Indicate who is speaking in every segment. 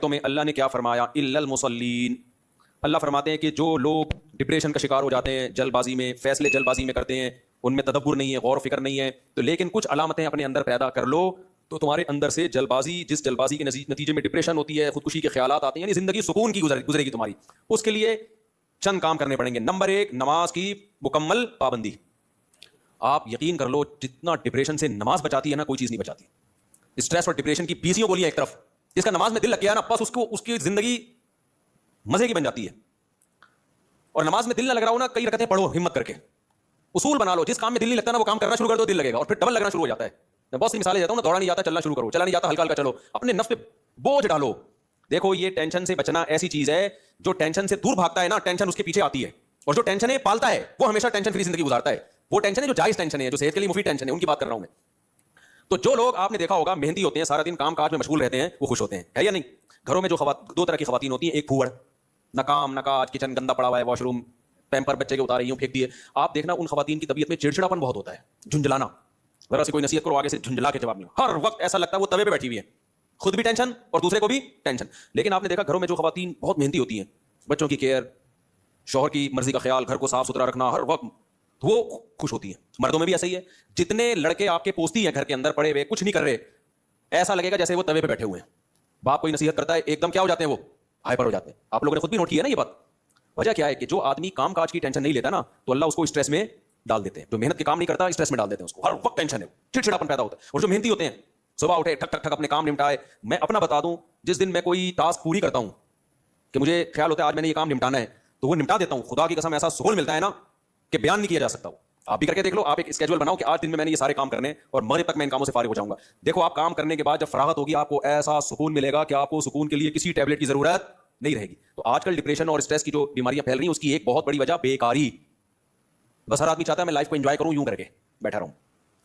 Speaker 1: تو میں اللہ نے کیا فرمایا الا المصلین. اللہ فرماتے ہیں کہ جو لوگ ڈپریشن کا شکار ہو جاتے ہیں، جلد بازی میں فیصلے جلد بازی میں کرتے ہیں، ان میں تدبر نہیں ہے، غور و فکر نہیں ہے، تو لیکن کچھ علامتیں اپنے اندر پیدا کر لو تو تمہارے اندر سے جلد بازی، جس جلد بازی کے نتیجے میں ڈپریشن ہوتی ہے، خودکشی کے خیالات آتے ہیں، یعنی زندگی سکون کی گزرے گی تمہاری. اس کے لیے چند کام کرنے پڑیں گے. نمبر 1، نماز کی مکمل پابندی. آپ یقین کر لو جتنا ڈپریشن سے نماز بچاتی ہے نا، کوئی چیز نہیں بچاتی. اسٹریس اور ڈپریشن کی 20 گولیاں ایک طرف، جس کا نماز میں دل لگ گیا نا، بس اس کی زندگی مزے کی بن جاتی ہے. اور نماز میں دل نہ لگ رہا ہو نا، کئی رکعتیں پڑھو ہمت کر کے. اصول بنا لو، جس کام میں دل نہیں لگتا نا وہ کام کرنا شروع کر دو، دل لگے گا، اور پھر ڈبل لگنا شروع ہو جاتا ہے. میں بہت سی مثالیں دیتا ہوں نا، دوڑا نہیں جاتا چلنا شروع کرو، چلا نہیں جاتا ہلکا ہلکا چلو، اپنے نفس پہ بوجھ ڈالو. دیکھو یہ ٹینشن سے بچنا ایسی چیز ہے، جو ٹینشن سے دور بھاگتا ہے نا، ٹینشن اس کے پیچھے آتی ہے، اور جو ٹینشن پالتا ہے وہ ہمیشہ ٹینشن فری زندگی گزارتا ہے. وہ ٹینشن ہے جو جائز ٹینشن ہے، جو صحت کے لیے مفید ٹینشن ہے، ان کی بات کر رہا ہوں میں. تو جو لوگ آپ نے دیکھا ہوگا محنتی ہوتے ہیں، سارا دن کام کاج میں مشغول رہتے ہیں، وہ خوش ہوتے ہیں، ہے یا نہیں؟ گھروں میں جو دو طرح کی خواتین ہوتی ہیں، ایک پھوڑ، نہ کام نہ کاج، کچن گندا پڑا ہوا ہے، واش روم پیمپر بچے کے اتارے پھینک دیے. آپ دیکھنا ان خواتین کی طبیعت میں چڑچڑاپن بہت ہوتا ہے، جھنجھلانا. ذرا سے کوئی نصیحت کرو آگے سے جھنجھلا کے جواب نہیں، ہر وقت ایسا لگتا ہے وہ توے پہ بیٹھی ہوئی ہے، خود بھی ٹینشن اور دوسرے کو بھی ٹینشن. لیکن آپ نے دیکھا گھروں میں جو خواتین بہت محنتی ہوتی ہیں، بچوں کی کیئر، شوہر کی مرضی کا خیال، گھر کو صاف ستھرا رکھنا ہر وقت، وہ خوش ہوتی ہیں. مردوں میں بھی ایسا ہی ہے. جتنے لڑکے آپ کے پوستی ہیں گھر کے اندر پڑے ہوئے کچھ نہیں کر رہے، ایسا لگے گا جیسے وہ توے پہ بیٹھے ہوئے ہیں. باپ کوئی نصیحت کرتا ہے ایک دم کیا ہو جاتے ہیں، وہ ہائپر ہو جاتے ہیں. آپ لوگوں نے خود بھی نوٹ کیا نا یہ بات. وجہ کیا ہے کہ جو آدمی کام کاج کی ٹینشن نہیں لیتا نا، تو اللہ اس کو اسٹریس میں ڈال دیتے ہیں. جو محنت کے کام نہیں کرتا اسٹریس میں ڈال دیتے ہیں اس کو، ہر وقت ٹینشن ہے، چڑچڑاپن پیدا ہوتا ہے. اور جو محنتی ہوتے ہیں صبح اٹھے ٹھک ٹھک ٹھک اپنے کام نمٹائے. میں اپنا بتا دوں، جس دن میں کوئی ٹاسک پوری کرتا ہوں کہ مجھے خیال ہوتا ہے آج میں نے یہ کام نمٹانا ہے، تو وہ نمٹا دیتا ہوں. خدا کی قسم ایسا سکون ملتا ہے نا کہ بیان نہیں کیا جا سکتا. آپ بھی کر کے دیکھ لو. آپ ایک اسکیجول بناؤ کہ آج دن میں نے یہ سارے کام کرنے اور مغرب تک میں ان کاموں سے فارغ ہو جاؤں گا. دیکھو آپ کام کرنے کے بعد جب فراغت ہوگی، آپ کو ایسا سکون ملے گا کہ آپ کو سکون کے لیے کسی ٹیبلٹ کی ضرورت نہیں رہے گی. تو آج کل ڈپریشن اور اسٹریس کی جو بیماریاں پھیل رہی ہیں، اس کی ایک بہت بڑی وجہ بیکاری. بس ہر آدمی چاہتا ہے میں لائف کو انجوائے کروں، یوں کر کے بیٹھا رہوں،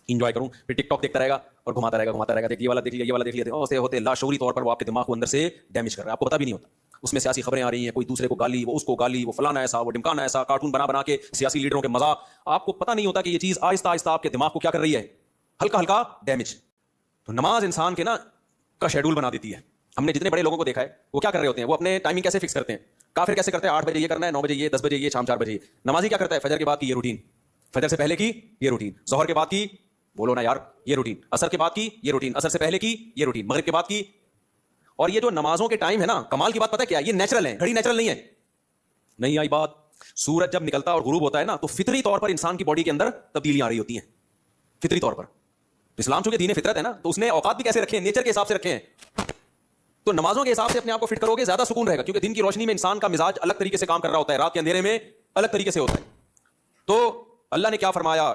Speaker 1: انجوائے کروں، پھر ٹک ٹاک دیکھتا رہے گا اور گھماتا رہے گا. دیکھ یہ والا دیکھ لیا، یہ والا دیکھ لیا. ہوتے ہوتے لاشعوری طور پر وہ آپ کے دماغ کو اندر سے ڈیمیج کر رہا ہے، آپ کو پتہ بھی نہیں ہوتا. اس میں سیاسی خبریں آ رہی ہیں، کوئی دوسرے کو گالی، وہ اس کو گالی، وہ فلانا ایسا، وہ ڈمکانا ایسا، کارٹون بنا کے سیاسی لیڈروں کے مذاق. آپ کو پتہ نہیں ہوتا کہ یہ چیز آہستہ آہستہ آپ کے دماغ کو کیا کر رہی ہے، ہلکا ہلکا ڈیمیج. تو نماز انسان کے نا کا شیڈول بنا دیتی ہے. ہم نے جتنے بڑے لوگوں کو دیکھا ہے وہ کیا کر رہے ہوتے ہیں، وہ اپنے ٹائمنگ کیسے فکس کرتے ہیں. کافر کیسے کرتے ہیں، 8 بجے یہ کرنا ہے، 9 بجے یہ، 10 بجے یہ، شام 4 بجے یہ. نمازی کیا کرتا ہے، فجر کے بعد کی یہ روٹین، فجر سے پہلے کی یہ روٹین، ظہر کے بعد کی، بولو نا یار، یہ روٹین، عصر کے بعد کی یہ روٹین، عصر سے پہلے کی یہ روٹین، مغرب کے بعد کی. اور یہ جو نمازوں کے ٹائم ہے نا، کمال کی بات پتہ کیا ہے، یہ نیچرل ہے، گھڑی نیچرل نہیں ہے. نہیں آئی بات. سورج جب نکلتا اور غروب ہوتا ہے نا، تو فطری طور پر انسان کی باڈی کے اندر تبدیلیاں آ رہی ہوتی ہیں، فطری طور پر. اسلام چونکہ دین فطرت ہے نا، تو اس نے اوقات بھی کیسے رکھے ہیں، نیچر کے حساب سے رکھے ہیں. تو نمازوں کے حساب سے اپنے آپ کو فٹ کرو گے، زیادہ سکون رہے گا. کیونکہ دن کی روشنی میں انسان کا مزاج الگ طریقے سے کام کر رہا ہوتا ہے، رات کے اندھیرے میں الگ طریقے سے ہوتا ہے. تو اللہ نے کیا فرمایا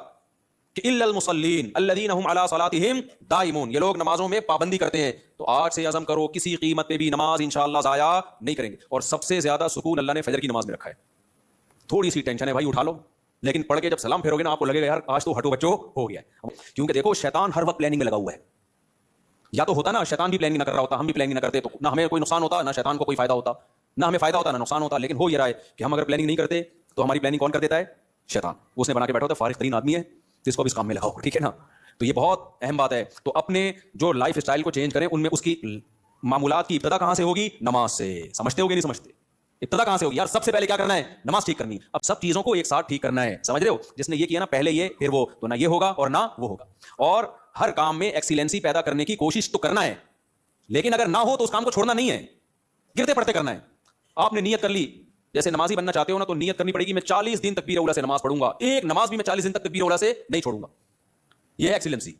Speaker 1: کہ الا المصلین الذین هم علی صلاتهم دائمون، یہ لوگ نمازوں میں پابندی کرتے ہیں. تو آج سے عزم کرو کسی قیمت پہ بھی نماز انشاءاللہ ضائع نہیں کریں گے. اور سب سے زیادہ سکون اللہ نے فجر کی نماز میں رکھا ہے. تھوڑی سی ٹینشن ہے بھائی، اٹھا لو، لیکن پڑھ کے جب سلام پھیرو گے نا، آپ کو لگے گا یار آج تو ہٹو بچو ہو گیا ہے. کیونکہ دیکھو شیطان ہر وقت پلاننگ میں لگا ہوا ہے. یا تو ہوتا نا شیطان بھی پلاننگ نہ کر رہا ہوتا، ہم بھی پلاننگ نہ کرتے، تو نہ ہمیں کوئی نقصان ہوتا، نہ شیطان کو کوئی فائدہ ہوتا. نہ ہمیں فائدہ ہوتا نہ نقصان ہوتا. لیکن ہو یہ رہا ہے کہ ہم اگر پلاننگ نہیں کرتے تو ہماری پلاننگ کون کر دیتا ہے، شیطان. اس نے بنا کے بیٹھا ہوتا ہے، فارغ ترین آدمی ہے، جس کو بھی اس کام میں لگاؤ، ٹھیک ہے نا. تو یہ بہت اہم بات ہے. تو اپنے جو لائف اسٹائل کو چینج کریں، ان میں اس کی معمولات کی ابتدا کہاں سے ہوگی، نماز سے. سمجھتے ہو گے نہیں سمجھتے، ابتدا کہاں سے ہوگی یار، سب سے پہلے کیا کرنا ہے، نماز ٹھیک کرنی. اب سب چیزوں کو ایک ساتھ ٹھیک کرنا ہے، سمجھ رہے ہو. جس نے یہ کیا نا پہلے یہ پھر وہ، تو نہ یہ ہوگا اور نہ وہ ہوگا. اور ہر کام میں ایکسیلنسی پیدا کرنے کی کوشش تو کرنا ہے، لیکن اگر نہ ہو تو اس کام کو چھوڑنا نہیں ہے، گرتے پڑتے کرنا ہے. آپ نے نیت کر لی، جیسے نمازی بننا چاہتے ہو نا، تو نیت کرنی پڑے گی میں 40 دن تکبیر اولیٰ سے نماز پڑھوں گا، ایک نماز بھی میں 40 دن تک تکبیر اولیٰ سے نہیں چھوڑوں گا. یہ ہے ایکسیلنسی.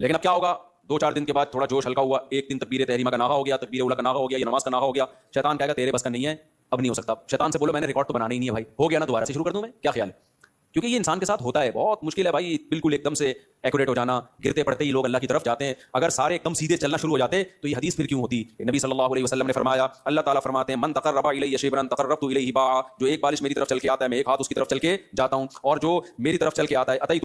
Speaker 1: لیکن اب کیا ہوگا، 2-4 دن کے بعد تھوڑا جوش ہلکا ہوا، ایک دن تکبیر تحریمہ کا ناغہ ہو گیا، تکبیر اولیٰ کا ناغہ ہو گیا، یہ نماز کا ناغہ ہو گیا. شیطان کہے گا تیرے بس کا نہیں ہے، اب نہیں ہو سکتا. شیطان سے بولو میں نے ریکارڈ تو بنانا ہی نہیں ہے بھائی، ہو گیا نا دوبارہ سے شروع کر دوں میں، کیا خیال ہے. کیونکہ یہ انسان کے ساتھ ہوتا ہے، بہت مشکل ہے بھائی بالکل ایک دم سے ایکوریٹ ہو جانا. گرتے پڑتے ہی لوگ اللہ کی طرف جاتے ہیں. اگر سارے ایک دم سیدھے چلنا شروع ہو جاتے تو یہ حدیث پھر کیوں ہوتی. نبی صلی اللہ علیہ وسلم نے فرمایا، اللہ تعالیٰ فرماتے ہیں من تقرب الی شبرا تقربت الیہ باعا، جو ایک بالش میری طرف چل کے آتا ہے میں ایک ہاتھ اس کی طرف چل کے جاتا ہوں، اور جو میری طرف چل کے آتا ہے اتیت